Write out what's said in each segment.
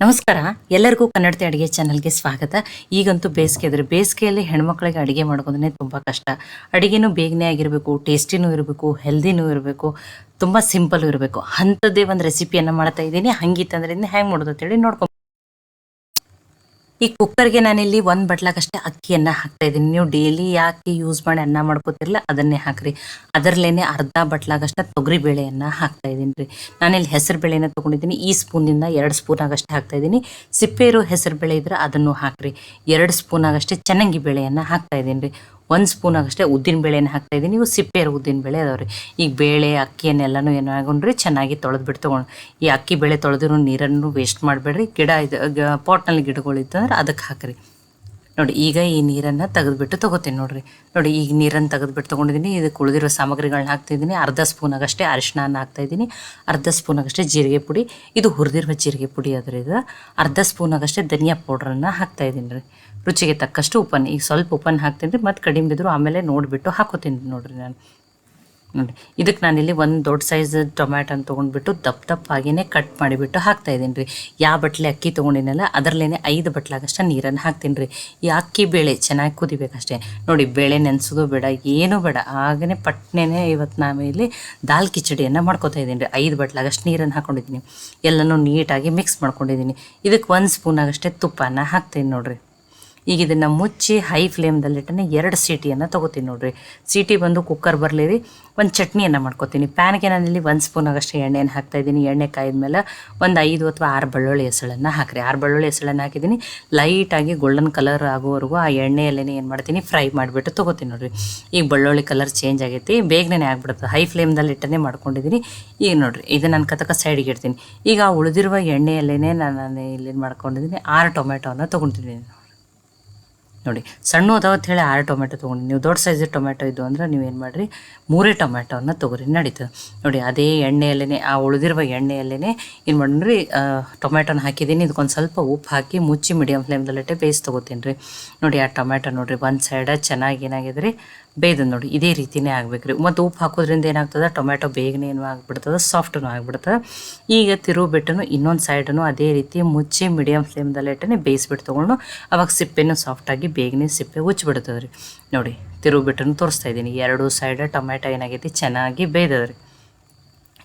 ನಮಸ್ಕಾರ. ಎಲ್ಲರಿಗೂ ಕನ್ನಡತಿ ಅಡುಗೆ ಚಾನಲ್ಗೆ ಸ್ವಾಗತ. ಈಗಂತೂ ಬೇಸಿಗೆ ಇದ್ರೆ ಬೇಸಿಗೆಯಲ್ಲಿ ಹೆಣ್ಮಕ್ಳಿಗೆ ಅಡುಗೆ ಮಾಡೋದಂದ್ರೆ ತುಂಬ ಕಷ್ಟ. ಅಡುಗೆನೂ ಬೇಗನೆ ಆಗಿರಬೇಕು, ಟೇಸ್ಟಿನೂ ಇರಬೇಕು, ಹೆಲ್ದಿನೂ ಇರಬೇಕು, ತುಂಬ ಸಿಂಪಲ್ ಇರಬೇಕು. ಅಂಥದ್ದೇ ಒಂದು ರೆಸಿಪಿಯನ್ನು ಮಾಡ್ತಾ ಇದ್ದೀನಿ. ಹಂಗಿತ್ತಂದ್ರೆ ಹೆಂಗೆ ಮಾಡೋದು ಅಂತೇಳಿ ನೋಡ್ಕೊಂಡು ಈ ಕುಕ್ಕರ್ಗೆ ನಾನಿಲ್ಲಿ ಒಂದು ಬಟ್ಲಾಗಷ್ಟೇ ಅಕ್ಕಿಯನ್ನು ಹಾಕ್ತಾ ಇದ್ದೀನಿ. ನೀವು ಡೈಲಿ ಯಾಕೆ ಯೂಸ್ ಮಾಡಿ ಅನ್ನ ಮಾಡ್ಕೋತಿರಲ್ಲ ಅದನ್ನೇ ಹಾಕ್ರಿ. ಅದರಲ್ಲೇನೆ ಅರ್ಧ ಬಟ್ಲಾಗಷ್ಟೇ ತೊಗರಿ ಬೇಳೆಯನ್ನು ಹಾಕ್ತಾ ಇದ್ದೀನಿ ರೀ. ನಾನಿಲ್ಲಿ ಹೆಸರು ಬೇಳೆನ ತೊಗೊಂಡಿದ್ದೀನಿ. ಈ ಸ್ಪೂನಿಂದ 2 ಸ್ಪೂನ್ ಆಗಷ್ಟೇ ಹಾಕ್ತಾ ಇದ್ದೀನಿ. ಸಿಪ್ಪೆ ಇರೋ ಹೆಸರು ಬೇಳೆ ಇದ್ರೆ ಅದನ್ನು ಹಾಕ್ರಿ. 2 ಸ್ಪೂನ್ ಆಗಷ್ಟೇ ಚೆನ್ನಾಗಿ ಬೇಳೆಯನ್ನು ಹಾಕ್ತಾ ಇದ್ದೀನಿ ರೀ. 1 ಸ್ಪೂನ್ ಆಗಷ್ಟೇ ಉದ್ದಿನ ಬೇಳೆನ ಹಾಕ್ತಾ ಇದ್ದೀನಿ. ಇವು ಸಿಪ್ಪೆ ಇರೋ ಉದ್ದಿನ ಬೇಳೆ ಅದಾವೆ ರೀ. ಈಗ ಬೇಳೆ ಅಕ್ಕಿಯನ್ನೆಲ್ಲನೂ ಏನಾಗೊಂಡ್ರಿ ಚೆನ್ನಾಗಿ ತೊಳೆದ್ಬಿಟ್ಟು ತೊಗೊಂಡು ಈ ಅಕ್ಕಿ ಬೇಳೆ ತೊಳೆದಿರೋ ನೀರನ್ನು ವೇಸ್ಟ್ ಮಾಡಬೇಡ್ರಿ. ಗಿಡ ಇದು ಪಾಟ್ನಲ್ಲಿ ಗಿಡಗಳಿತ್ತಂದ್ರೆ ಅದಕ್ಕೆ ಹಾಕಿರಿ. ನೋಡಿ ಈಗ ಈ ನೀರನ್ನು ತೆಗೆದುಬಿಟ್ಟು ತೊಗೋತೀನಿ ನೋಡಿರಿ. ನೋಡಿ ಈಗ ನೀರನ್ನು ತೆಗೆದುಬಿಟ್ಟು ತೊಗೊಂಡಿದ್ದೀನಿ. ಇದಕ್ಕೆ ಉಳಿದಿರೋ ಸಾಮಗ್ರಿಗಳನ್ನ ಹಾಕ್ತಿದ್ದೀನಿ. ಅರ್ಧ ಸ್ಪೂನ್ ಆಗಷ್ಟೇ ಅರಿಶಿನ ಹಾಕ್ತಾಯಿದ್ದೀನಿ. ಅರ್ಧ ಸ್ಪೂನ್ ಆಗಷ್ಟೇ ಜೀರಿಗೆ ಪುಡಿ, ಇದು ಹುರಿದಿರುವ ಜೀರಿಗೆ ಪುಡಿ ಅದ್ರ ಇದು. ಅರ್ಧ ಸ್ಪೂನ್ ಆಗಷ್ಟೇ ಧನಿಯಾ ಪೌಡ್ರನ್ನು ಹಾಕ್ತಾಯಿದ್ದೀನಿ ರೀ. ರುಚಿಗೆ ತಕ್ಕಷ್ಟು ಉಪ್ಪನ್ನು, ಈಗ ಸ್ವಲ್ಪ ಉಪ್ಪನ್ನು ಹಾಕ್ತೀನಿ ರೀ. ಮತ್ತು ಕಡಿಮೆ ಬಿದ್ದರೂ ಆಮೇಲೆ ನೋಡಿಬಿಟ್ಟು ಹಾಕೋತೀನಿ ನೋಡಿರಿ ನಾನು. ನೋಡಿ ಇದಕ್ಕೆ ನಾನಿಲ್ಲಿ ಒಂದು ದೊಡ್ಡ ಸೈಜ್ ಟೊಮ್ಯಾಟೊನ ತೊಗೊಂಡ್ಬಿಟ್ಟು ದಪ್ಪಾಗಿಯೇ ಕಟ್ ಮಾಡಿಬಿಟ್ಟು ಹಾಕ್ತಾಯಿದ್ದೀನಿ ರೀ. ಯಾವ ಬಟ್ಲೆ ಅಕ್ಕಿ ತೊಗೊಂಡಿನಲ್ಲ ಅದರಲ್ಲೇ 5 ಬಟ್ಲಾಗಷ್ಟೇ ನೀರನ್ನು ಹಾಕ್ತೀನಿ ರೀ. ಈ ಅಕ್ಕಿ ಬೇಳೆ ಚೆನ್ನಾಗಿ ಕುದಿಬೇಕಷ್ಟೇ. ನೋಡಿ ಬೇಳೆ ನೆನೆಸೋದು ಬೇಡ, ಏನೂ ಬೇಡ, ಹಾಗೇ ಪಟ್ನೆನೇ ಇವತ್ತು ನಾನು ಇಲ್ಲಿ ದಾಲ್ ಕಿಚಡಿಯನ್ನು ಮಾಡ್ಕೊತಾ ಇದ್ದೀನಿ ರೀ. 5 ಬಟ್ಲಾಗಷ್ಟು ನೀರನ್ನು ಹಾಕ್ಕೊಂಡಿದ್ದೀನಿ. ಎಲ್ಲನೂ ನೀಟಾಗಿ ಮಿಕ್ಸ್ ಮಾಡ್ಕೊಂಡಿದ್ದೀನಿ. ಇದಕ್ಕೆ 1 ಸ್ಪೂನ್ ಆಗಷ್ಟೇ ತುಪ್ಪನ ಹಾಕ್ತೀನಿ ನೋಡಿರಿ. ಈಗ ಇದನ್ನು ಮುಚ್ಚಿ ಹೈ ಫ್ಲೇಮ್ದಲ್ಲಿಟ್ಟನೆ 2 ಸೀಟಿಯನ್ನು ತೊಗೋತೀನಿ ನೋಡಿರಿ. ಸೀಟಿ ಬಂದು ಕುಕ್ಕರ್ ಬರಲಿ ರೀ. ಒಂದು ಚಟ್ನಿಯನ್ನು ಮಾಡ್ಕೊತೀನಿ. ಪ್ಯಾನ್ಗೆ ನಾನಿಲ್ಲಿ 1 ಸ್ಪೂನ್ ಆಗಷ್ಟೇ ಎಣ್ಣೆಯನ್ನು ಹಾಕ್ತಾಯಿದ್ದೀನಿ. ಎಣ್ಣೆ ಕಾಯ್ದ ಮೇಲೆ ಒಂದು 5 ಅಥವಾ 6 ಬೆಳ್ಳುಳ್ಳಿ ಹೆಸಳನ್ನು ಹಾಕಿರಿ. 6 ಬೆಳ್ಳುಳ್ಳಿ ಹೆಸಳನ್ನು ಹಾಕಿದ್ದೀನಿ. ಲೈಟಾಗಿ ಗೋಲ್ಡನ್ ಕಲರ್ ಆಗೋವರೆಗೂ ಆ ಎಣ್ಣೆಯಲ್ಲೇ ಏನು ಮಾಡ್ತೀನಿ ಫ್ರೈ ಮಾಡಿಬಿಟ್ಟು ತೊಗೋತೀನಿ ನೋಡಿರಿ. ಈಗ ಬೆಳ್ಳುಳ್ಳಿ ಕಲರ್ ಚೇಂಜ್ ಆಗೈತಿ, ಬೇಗನೆ ಆಗ್ಬಿಡುತ್ತೆ. ಹೈ ಫ್ಲೇಮ್ದಲ್ಲಿ ಇಟ್ಟನೆ ಮಾಡ್ಕೊಂಡಿದ್ದೀನಿ. ಈಗ ನೋಡಿರಿ ಇದು ನಾನು ಕತಕ ಸೈಡಿಗೆ ಇಡ್ತೀನಿ. ಈಗ ಉಳಿದಿರುವ ಎಣ್ಣೆಯಲ್ಲೇ ನಾನು ಇಲ್ಲೇನು ಮಾಡ್ಕೊಂಡಿದ್ದೀನಿ 6 ಟೊಮೆಟೊವನ್ನು ತೊಗೊಂಡಿದ್ದೀನಿ ನೋಡಿ. ಸಣ್ಣ ಅದಾವತ್ತು ಹೇಳಿ 6 ಟೊಮೆಟೊ ತೊಗೊಂಡು, ನೀವು ದೊಡ್ಡ ಸೈಜ್ ಟೊಮೆಟೊ ಇದ್ದು ಅಂದ್ರೆ ನೀವೇನು ಮಾಡಿರಿ 3 ಟೊಮೆಟೊವನ್ನು ತೊಗೊರಿ ನಡೀತದೆ. ನೋಡಿ ಅದೇ ಎಣ್ಣೆಯಲ್ಲೇ ಆ ಉಳಿದಿರುವ ಎಣ್ಣೆಯಲ್ಲೇ ಏನು ಮಾಡಿರಿ ಟೊಮೆಟೊನ ಹಾಕಿದ್ದೀನಿ. ಇದಕ್ಕೊಂದು ಸ್ವಲ್ಪ ಉಪ್ಪು ಹಾಕಿ ಮುಚ್ಚಿ ಮೀಡಿಯಮ್ ಫ್ಲೇಮ್ದಲ್ಲಿಟ್ಟೆ ಬೇಯಿಸಿ ತೊಗೋತೀನಿ ರೀ. ನೋಡಿ ಆ ಟೊಮೆಟೊ ನೋಡಿರಿ ಒಂದು ಸೈಡ ಚೆನ್ನಾಗಿ ಏನಾಗಿದೆ ರೀ ಬೇಯ್ದು ನೋಡಿ. ಇದೇ ರೀತಿಯೇ ಆಗ್ಬೇಕು ರೀ. ಮತ್ತು ಉಪ್ಪು ಹಾಕೋದ್ರಿಂದ ಏನಾಗ್ತದೆ ಟೊಮೆಟೊ ಬೇಗನೆ ಏನು ಆಗಿಬಿಡ್ತದೆ, ಸಾಫ್ಟೂ ಆಗಿಬಿಡ್ತದೆ. ಈಗ ತಿರುಗಿಬಿಟ್ಟು ಇನ್ನೊಂದು ಸೈಡನ್ನು ಅದೇ ರೀತಿ ಮುಚ್ಚಿ ಮೀಡಿಯಮ್ ಫ್ಲೇಮ್ದಲ್ಲಿಟ್ಟೆ ಬೇಯಿಸ್ಬಿಟ್ಟು ತೊಗೊಂಡು ಅವಾಗ ಸಿಪ್ಪೆನೂ ಸಾಫ್ಟಾಗಿ ಬೇಗನೆ ಸಿಪ್ಪೆ ಉಚ್ಚಿಬಿಡ್ತದೆ ರೀ. ನೋಡಿ ತಿರುಗಿಬಿಟ್ಟು ತೋರಿಸ್ತಾ ಇದ್ದೀನಿ. 2 ಸೈಡ ಟೊಮೆಟೊ ಏನಾಗೈತಿ ಚೆನ್ನಾಗಿ ಬೇಯ್ದದ ರೀ.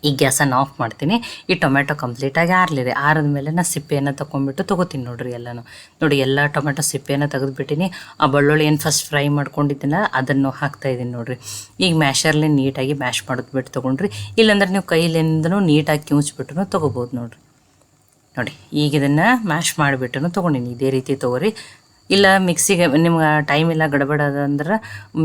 ಈ ಗ್ಯಾಸನ್ನು ಆಫ್ ಮಾಡ್ತೀನಿ. ಈ ಟೊಮೆಟೊ ಕಂಪ್ಲೀಟಾಗಿ ಆರಲಿ ರೀ. ಆರಿದ ಮೇಲೆ ನಾನು ಸಿಪ್ಪೆಯನ್ನು ತೊಗೊಂಡ್ಬಿಟ್ಟು ತೊಗೋತೀನಿ ನೋಡಿರಿ ಎಲ್ಲನೂ. ನೋಡಿ ಎಲ್ಲ ಟೊಮೆಟೊ ಸಿಪ್ಪೆಯನ್ನು ತೆಗೆದುಬಿಟ್ಟಿನಿ. ಆ ಬೆಳ್ಳುಳ್ಳಿ ಏನು ಫಸ್ಟ್ ಫ್ರೈ ಮಾಡ್ಕೊಂಡಿದ್ದೀನ ಅದನ್ನು ಹಾಕ್ತಾಯಿದ್ದೀನಿ ನೋಡಿರಿ. ಈಗ ಮ್ಯಾಶರ್ಲಿ ನೀಟಾಗಿ ಮ್ಯಾಶ್ ಮಾಡಿದ್ಬಿಟ್ಟು ತೊಗೊಂಡ್ರಿ. ಇಲ್ಲಾಂದ್ರೆ ನೀವು ಕೈಲಿಂದನೂ ನೀಟಾಗಿ ಕಿವುಚ್ಬಿಟ್ಟು ತೊಗೋಬೋದು ನೋಡಿರಿ. ನೋಡಿ ಈಗ ಇದನ್ನು ಮ್ಯಾಶ್ ಮಾಡಿಬಿಟ್ಟು ತೊಗೊಂಡಿನಿ. ಇದೇ ರೀತಿ ತೊಗೊರಿ. ಇಲ್ಲ ಮಿಕ್ಸಿಗೆ ನಿಮ್ಗೆ ಟೈಮ್ ಇಲ್ಲ ಗಡಬಡ ಅಂದ್ರೆ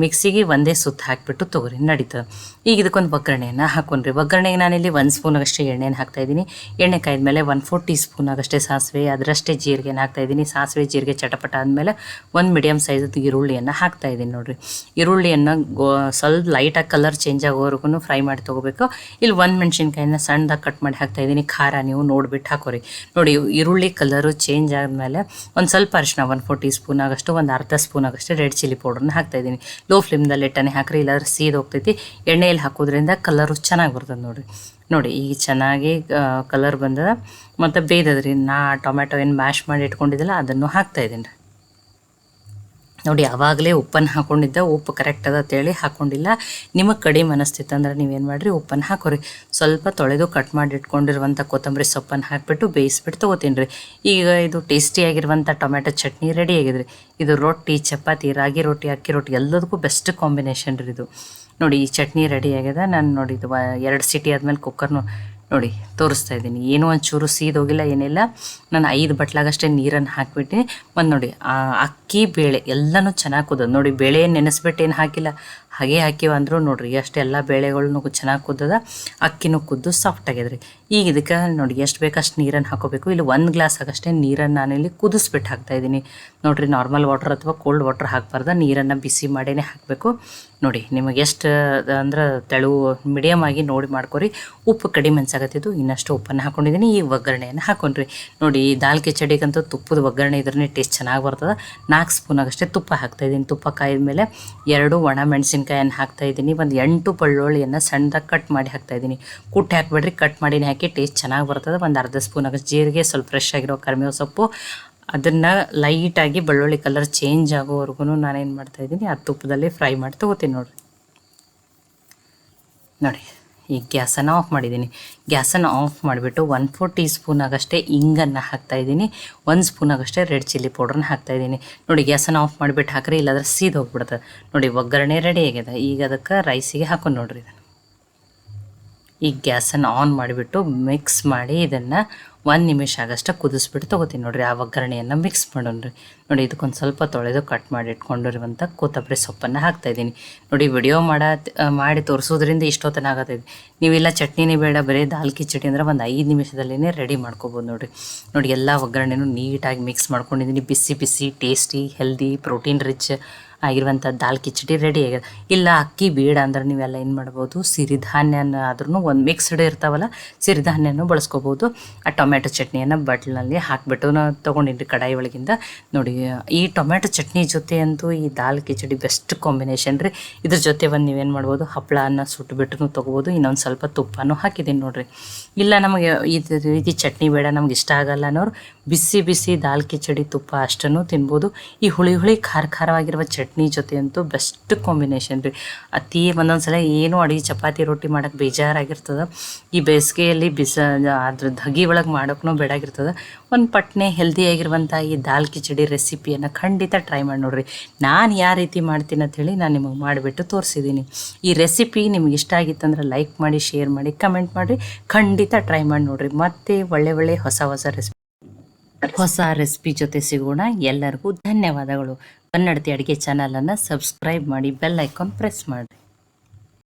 ಮಿಕ್ಸಿಗೆ ಒಂದೇ ಸುತ್ತು ಹಾಕಿಬಿಟ್ಟು ತೊಗೊರಿ ನಡೀತದೆ. ಈಗ ಇದಕ್ಕೊಂದು ಒಗ್ಗರಣೆಯನ್ನು ಹಾಕೊಂಡ್ರಿ. ಒಗ್ಗರಣೆಗೆ ನಾನಿಲ್ಲಿ 1 ಸ್ಪೂನ್ ಆಗಷ್ಟೇ ಎಣ್ಣೆನ ಹಾಕ್ತಾಯಿದ್ದೀನಿ. ಎಣ್ಣೆ ಕಾಯ್ದಮೇಲೆ 1/4 ಟೀ ಸ್ಪೂನ್ ಆಗಷ್ಟೇ ಸಾಸಿವೆ, ಅದರಷ್ಟೇ ಜೀರಿಗೆನ ಹಾಕ್ತಾಯಿದ್ದೀನಿ. ಸಾಸಿವೆ ಜೀರಿಗೆ ಚಟಪಟ ಆದಮೇಲೆ 1 ಮೀಡಿಯಮ್ ಸೈಜದ್ದು ಈರುಳ್ಳಿಯನ್ನು ಹಾಕ್ತಾಯಿದ್ದೀನಿ ನೋಡಿರಿ. ಈರುಳ್ಳಿಯನ್ನು ಸ್ವಲ್ಪ ಲೈಟಾಗಿ ಕಲರ್ ಚೇಂಜ್ ಆಗೋವರೆಗೂ ಫ್ರೈ ಮಾಡಿ ತೊಗೋಬೇಕು. ಇಲ್ಲಿ 1 ಮೆಣಸಿನ್ಕಾಯಿನ ಸಣ್ಣದಾಗಿ ಕಟ್ ಮಾಡಿ ಹಾಕ್ತಾಯಿದ್ದೀನಿ. ಖಾರ ನೀವು ನೋಡಿಬಿಟ್ಟು ಹಾಕೋರಿ. ನೋಡಿ ಈರುಳ್ಳಿ ಕಲರು ಚೇಂಜ್ ಆದಮೇಲೆ ಒಂದು ಸ್ವಲ್ಪ ಅರಿಶಿನ 1/4 ಟೀ ಸ್ಪೂನ್ ಆಗಷ್ಟು, ಒಂದು ಅರ್ಧ ಸ್ಪೂನ್ ಆಗಷ್ಟೇ ರೆಡ್ ಚಿಲ್ಲಿ ಪೌಡ್ರನ್ನ ಹಾಕ್ತಾಯಿದ್ದೀನಿ. ಲೋ ಫ್ಲೇಮ್ದಲ್ಲಿ ಇಟ್ಟನೆ ಹಾಕ್ರಿ, ಇಲ್ಲಾಂದ್ರೆ ಸೀದ್ ಹೋಗ್ತೈತಿ. ಎಣ್ಣೆಯಲ್ಲಿ ಹಾಕೋದ್ರಿಂದ ಕಲರು ಚೆನ್ನಾಗಿ ಬರ್ತದೆ ನೋಡಿರಿ. ನೋಡಿ ಈಗ ಚೆನ್ನಾಗಿ ಕಲರ್ ಬಂದದ ಮತ್ತು ಬೇಯ್ದದ್ರಿ. ಟೊಮೆಟೊ ಏನು ಮ್ಯಾಶ್ ಮಾಡಿ ಇಟ್ಕೊಂಡಿದ್ದಲ್ಲ ಅದನ್ನು ಹಾಕ್ತಾಯಿದ್ದೀನಿ ರೀ. ನೋಡಿ ಆವಾಗಲೇ ಉಪ್ಪನ್ನು ಹಾಕ್ಕೊಂಡಿದ್ದೆ. ಉಪ್ಪು ಕರೆಕ್ಟ್ ಅದ ಅಂತೇಳಿ ಹಾಕ್ಕೊಂಡಿಲ್ಲ. ನಿಮಗೆ ಕಡಿಮೆ ಅನಿಸ್ತಿತ್ತು ಅಂದ್ರೆ ನೀವೇನು ಮಾಡಿರಿ ಉಪ್ಪನ್ನು ಹಾಕೋರಿ. ಸ್ವಲ್ಪ ತೊಳೆದು ಕಟ್ ಮಾಡಿ ಇಟ್ಕೊಂಡಿರುವಂಥ ಕೊತ್ತಂಬರಿ ಸೊಪ್ಪನ್ನು ಹಾಕಿಬಿಟ್ಟು ಬೇಯಿಸ್ಬಿಟ್ಟು ತೊಗೋತೀನಿ ರೀ. ಈಗ ಇದು ಟೇಸ್ಟಿಯಾಗಿರುವಂಥ ಟೊಮೆಟೊ ಚಟ್ನಿ ರೆಡಿ ಆಗಿದೆ ರೀ. ಇದು ರೊಟ್ಟಿ, ಚಪಾತಿ, ರಾಗಿ ರೊಟ್ಟಿ, ಅಕ್ಕಿ ರೊಟ್ಟಿ ಎಲ್ಲದಕ್ಕೂ ಬೆಸ್ಟ್ ಕಾಂಬಿನೇಷನ್ ರೀ ಇದು. ನೋಡಿ ಈ ಚಟ್ನಿ ರೆಡಿ ಆಗಿದೆ. ನಾನು ನೋಡಿ ಇದು 2 ಸೀಟಿ ಆದಮೇಲೆ ಕುಕ್ಕರ್ನು ನೋಡಿ ತೋರಿಸ್ತಾ ಇದ್ದೀನಿ. ಏನೂ ಒಂಚೂರು ಸೀದೋಗಿಲ್ಲ ಏನಿಲ್ಲ. ನಾನು 5 ಬಟ್ಲಾಗಷ್ಟೇ ನೀರನ್ನು ಹಾಕಿಬಿಟ್ಟು ಮತ್ತು ನೋಡಿ ಅಕ್ಕಿ ಬೇಳೆ ಎಲ್ಲನೂ ಚೆನ್ನಾಗಿ ಕುದ್ದದ ನೋಡಿ. ಬೇಳೆ ನೆನೆಸ್ಬಿಟ್ಟು ಏನು ಹಾಕಿಲ್ಲ, ಹಾಗೆ ಹಾಕಿವ ಅಂದರೂ ನೋಡಿರಿ ಅಷ್ಟೆಲ್ಲ ಬೇಳೆಗಳನ್ನೂ ಚೆನ್ನಾಗಿ ಕುದ್ದದ. ಅಕ್ಕಿನೂ ಕುದ್ದು ಸಾಫ್ಟ್ ಆಗ್ಯದ ರೀ. ಈಗ ಇದಕ್ಕೆ ನೋಡಿ ಎಷ್ಟು ಬೇಕಷ್ಟು ನೀರನ್ನು ಹಾಕೋಬೇಕು. ಇಲ್ಲಿ 1 ಗ್ಲಾಸ್ ಆಗಷ್ಟೇ ನೀರನ್ನು ನಾನಿಲ್ಲಿ ಕುದಿಸ್ಬಿಟ್ಟು ಹಾಕ್ತಾಯಿದ್ದೀನಿ ನೋಡಿರಿ. ನಾರ್ಮಲ್ ವಾಟರ್ ಅಥವಾ ಕೋಲ್ಡ್ ವಾಟರ್ ಹಾಕಬಾರ್ದು, ನೀರನ್ನು ಬಿಸಿ ಮಾಡೇ ಹಾಕಬೇಕು. ನೋಡಿ ನಿಮಗೆ ಎಷ್ಟು ಅಂದ್ರೆ ತೆಳು ಮೀಡಿಯಮ್ ಆಗಿ ನೋಡಿ ಮಾಡ್ಕೊರಿ. ಉಪ್ಪು ಕಡಿಮೆ ಅನ್ಸಾಕತ್ತಿದ್ದು ಇನ್ನಷ್ಟು ಉಪ್ಪನ್ನು ಹಾಕ್ಕೊಂಡಿದ್ದೀನಿ. ಈ ಒಗ್ಗರಣೆಯನ್ನು ಹಾಕೊಂಡ್ರಿ. ನೋಡಿ ದಾಲ್ ಕಿಚಡಿಗಂತೂ ತುಪ್ಪದ ಒಗ್ಗರಣೆ ಇದ್ರೇ ಟೇಸ್ಟ್ ಚೆನ್ನಾಗಿ ಬರ್ತದೆ. 4 ಸ್ಪೂನ್ ಆಗಷ್ಟೇ ತುಪ್ಪ ಹಾಕ್ತಾಯಿದ್ದೀನಿ. ತುಪ್ಪ ಕಾಯ್ದ ಮೇಲೆ 2 ಒಣ ಮೆಣಸಿನ್ಕಾಯಿ ಮೆಣಸಿನ್ಕಾಯನ್ನು ಹಾಕ್ತಾಯಿದ್ದೀನಿ. ಒಂದು 8 ಬೆಳ್ಳುಳ್ಳಿಯನ್ನು ಸಣ್ಣದಾಗಿ ಕಟ್ ಮಾಡಿ ಹಾಕ್ತಾಯಿದ್ದೀನಿ. ಕುಟ್ಟಿ ಹಾಕ್ಬೇಡ್ರಿ, ಕಟ್ ಮಾಡಿನೇ ಹಾಕಿ, ಟೇಸ್ಟ್ ಚೆನ್ನಾಗಿ ಬರ್ತದೆ. ಒಂದು ಅರ್ಧ ಸ್ಪೂನ್ ಆಗೋಷ್ಟು ಜೀರಿಗೆ, ಸ್ವಲ್ಪ ಫ್ರೆಶ್ ಆಗಿರೋ ಕರಿಬೇವು ಸೊಪ್ಪು, ಅದನ್ನು ಲೈಟಾಗಿ ಬೆಳ್ಳುಳ್ಳಿ ಕಲರ್ ಚೇಂಜ್ ಆಗೋವರೆಗೂ ನಾನೇನು ಮಾಡ್ತಾಯಿದ್ದೀನಿ, ಆ ತುಪ್ಪದಲ್ಲಿ ಫ್ರೈ ಮಾಡಿ ತೊಗೋತೀನಿ ನೋಡಿ. ಈಗ ಗ್ಯಾಸನ್ನು ಆಫ್ ಮಾಡಿದ್ದೀನಿ. ಗ್ಯಾಸನ್ನು ಆಫ್ ಮಾಡಿಬಿಟ್ಟು 1/4 ಟೀ ಸ್ಪೂನ್ ಆಗಷ್ಟೇ ಇಂಗನ್ನು ಹಾಕ್ತಾಯಿದ್ದೀನಿ. 1 ಸ್ಪೂನ್ ಆಗಷ್ಟೇ ರೆಡ್ ಚಿಲ್ಲಿ ಪೌಡ್ರನ್ನ ಹಾಕ್ತಾಯಿದ್ದೀನಿ ನೋಡಿ. ಗ್ಯಾಸನ್ನು ಆಫ್ ಮಾಡಿಬಿಟ್ಟು ಹಾಕ್ರಿ, ಇಲ್ಲಾಂದ್ರೆ ಸೀದ್ ಹೋಗ್ಬಿಡ್ತದೆ ನೋಡಿ. ಒಗ್ಗರಣೆ ರೆಡಿ ಆಗಿದೆ. ಈಗ ಅದಕ್ಕೆ ರೈಸಿಗೆ ಹಾಕೊಂಡು ನೋಡ್ರಿ. ಈಗ ಗ್ಯಾಸನ್ನು ಆನ್ ಮಾಡಿಬಿಟ್ಟು ಮಿಕ್ಸ್ ಮಾಡಿ ಇದನ್ನು 1 ನಿಮಿಷ ಆಗಷ್ಟು ಕುದಿಸ್ಬಿಟ್ಟು ತೊಗೋತೀನಿ ನೋಡಿರಿ. ಆ ಒಗ್ಗರಣೆಯನ್ನು ಮಿಕ್ಸ್ ಮಾಡೋಣ್ರಿ ನೋಡಿ. ಇದಕ್ಕೊಂದು ಸ್ವಲ್ಪ ತೊಳೆದು ಕಟ್ ಮಾಡಿ ಇಟ್ಕೊಂಡಿರುವಂಥ ಕೊತ್ತಂಬರಿ ಸೊಪ್ಪನ್ನು ಹಾಕ್ತಾಯಿದ್ದೀನಿ ನೋಡಿ. ವಿಡಿಯೋ ಮಾಡಿ ತೋರಿಸೋದ್ರಿಂದ ಇಷ್ಟೊತ್ತನ ಆಗತ್ತೈತಿ. ನೀವೆಲ್ಲ ಚಟ್ನಿನೇ ಬೇಡ, ಬರೀ ದಾಲ್ ಕಿಚಡಿ ಅಂದರೆ ಒಂದು 5 ನಿಮಿಷದಲ್ಲೇ ರೆಡಿ ಮಾಡ್ಕೋಬೋದು ನೋಡಿರಿ. ನೋಡಿ, ಎಲ್ಲ ಒಗ್ಗರಣೆನೂ ನೀಟಾಗಿ ಮಿಕ್ಸ್ ಮಾಡ್ಕೊಂಡಿದ್ದೀನಿ. ಬಿಸಿ ಬಿಸಿ ಟೇಸ್ಟಿ ಹೆಲ್ದಿ ಪ್ರೋಟೀನ್ ರಿಚ್ ಆಗಿರುವಂಥ ದಾಲ್ ಕಿಚಡಿ ರೆಡಿ ಆಗಿದೆ. ಇಲ್ಲ ಅಕ್ಕಿ ಬೇಡ ಅಂದ್ರೆ ನೀವೆಲ್ಲ ಏನು ಮಾಡ್ಬೋದು, ಸಿರಿಧಾನ್ಯನ ಆದ್ರೂ ಒಂದು ಮಿಕ್ಸ್ಡ್ ಇರ್ತಾವಲ್ಲ, ಸಿರಿಧಾನ್ಯನೂ ಬಳಸ್ಕೋಬೋದು. ಆ ಟೊಮೆಟೊ ಚಟ್ನಿಯನ್ನು ಬಟ್ಲಿನಲ್ಲಿ ಹಾಕಿಬಿಟ್ಟು ನಾವು ತೊಗೊಂಡಿದ್ರಿ ಕಡಾಯಿ ಒಳಗಿಂದ ನೋಡಿ. ಈ ಟೊಮೆಟೊ ಚಟ್ನಿ ಜೊತೆ ಅಂತೂ ಈ ದಾಲ್ ಕಿಚಡಿ ಬೆಸ್ಟ್ ಕಾಂಬಿನೇಷನ್ ರೀ. ಇದ್ರ ಜೊತೆ ಒಂದು ನೀವೇನು ಮಾಡ್ಬೋದು, ಹಪ್ಪಳನ ಸುಟ್ಟುಬಿಟ್ಟು ತೊಗೋಬೋದು. ಇನ್ನೊಂದು ಸ್ವಲ್ಪ ತುಪ್ಪನೂ ಹಾಕಿದ್ದೀನಿ ನೋಡಿರಿ. ಇಲ್ಲ ನಮಗೆ ಈ ರೀತಿ ಚಟ್ನಿ ಬೇಡ, ನಮ್ಗೆ ಇಷ್ಟ ಆಗಲ್ಲ ಅನ್ನೋರು ಬಿಸಿ ಬಿಸಿ ದಾಲ್ ಕಿಚಡಿ ತುಪ್ಪ ಅಷ್ಟನ್ನು ತಿನ್ಬೋದು. ಈ ಹುಳಿ ಖಾರವಾಗಿರುವ ಚಟ್ನಿ ಜೊತೆ ಅಂತೂ ಬೆಸ್ಟ್ ಕಾಂಬಿನೇಷನ್ ರೀ. ಒಂದೊಂದು ಸಲ ಏನೂ ಅಡುಗೆ ಚಪಾತಿ ರೊಟ್ಟಿ ಮಾಡೋಕ್ಕೆ ಬೇಜಾರಾಗಿರ್ತದೆ. ಈ ಬೇಸಿಗೆಯಲ್ಲಿ ಅದ್ರ ಧಗಿ ಒಳಗೆ ಮಾಡೋಕ್ಕೂ ಬೇಡಾಗಿರ್ತದೆ. ಒಂದು ಪಟ್ನೆ ಹೆಲ್ದಿಯಾಗಿರುವಂಥ ಈ ದಾಲ್ ಕಿಚಡಿ ರೆಸಿಪಿಯನ್ನು ಖಂಡಿತ ಟ್ರೈ ಮಾಡಿ ನೋಡಿರಿ. ನಾನು ಯಾವ ರೀತಿ ಮಾಡ್ತೀನಿ ಅಂಥೇಳಿ ನಾನು ನಿಮಗೆ ಮಾಡಿಬಿಟ್ಟು ತೋರಿಸಿದ್ದೀನಿ. ಈ ರೆಸಿಪಿ ನಿಮ್ಗೆ ಇಷ್ಟ ಆಗಿತ್ತಂದ್ರೆ ಲೈಕ್ ಮಾಡಿ, ಶೇರ್ ಮಾಡಿ, ಕಮೆಂಟ್ ಮಾಡಿರಿ. ಖಂಡಿತ ಟ್ರೈ ಮಾಡಿ ನೋಡಿರಿ. ಮತ್ತೆ ಒಳ್ಳೆ ಹೊಸ ರೆಸಿಪಿ ಜೊತೆ ಸಿಗೋಣ. ಎಲ್ಲರಿಗೂ ಧನ್ಯವಾದಗಳು. ಕನ್ನಡತಿ ಅಡುಗೆ ಚಾನಲನ್ನು ಸಬ್ಸ್ಕ್ರೈಬ್ ಮಾಡಿ, ಬೆಲ್ ಐಕಾನ್ ಪ್ರೆಸ್ ಮಾಡಿ.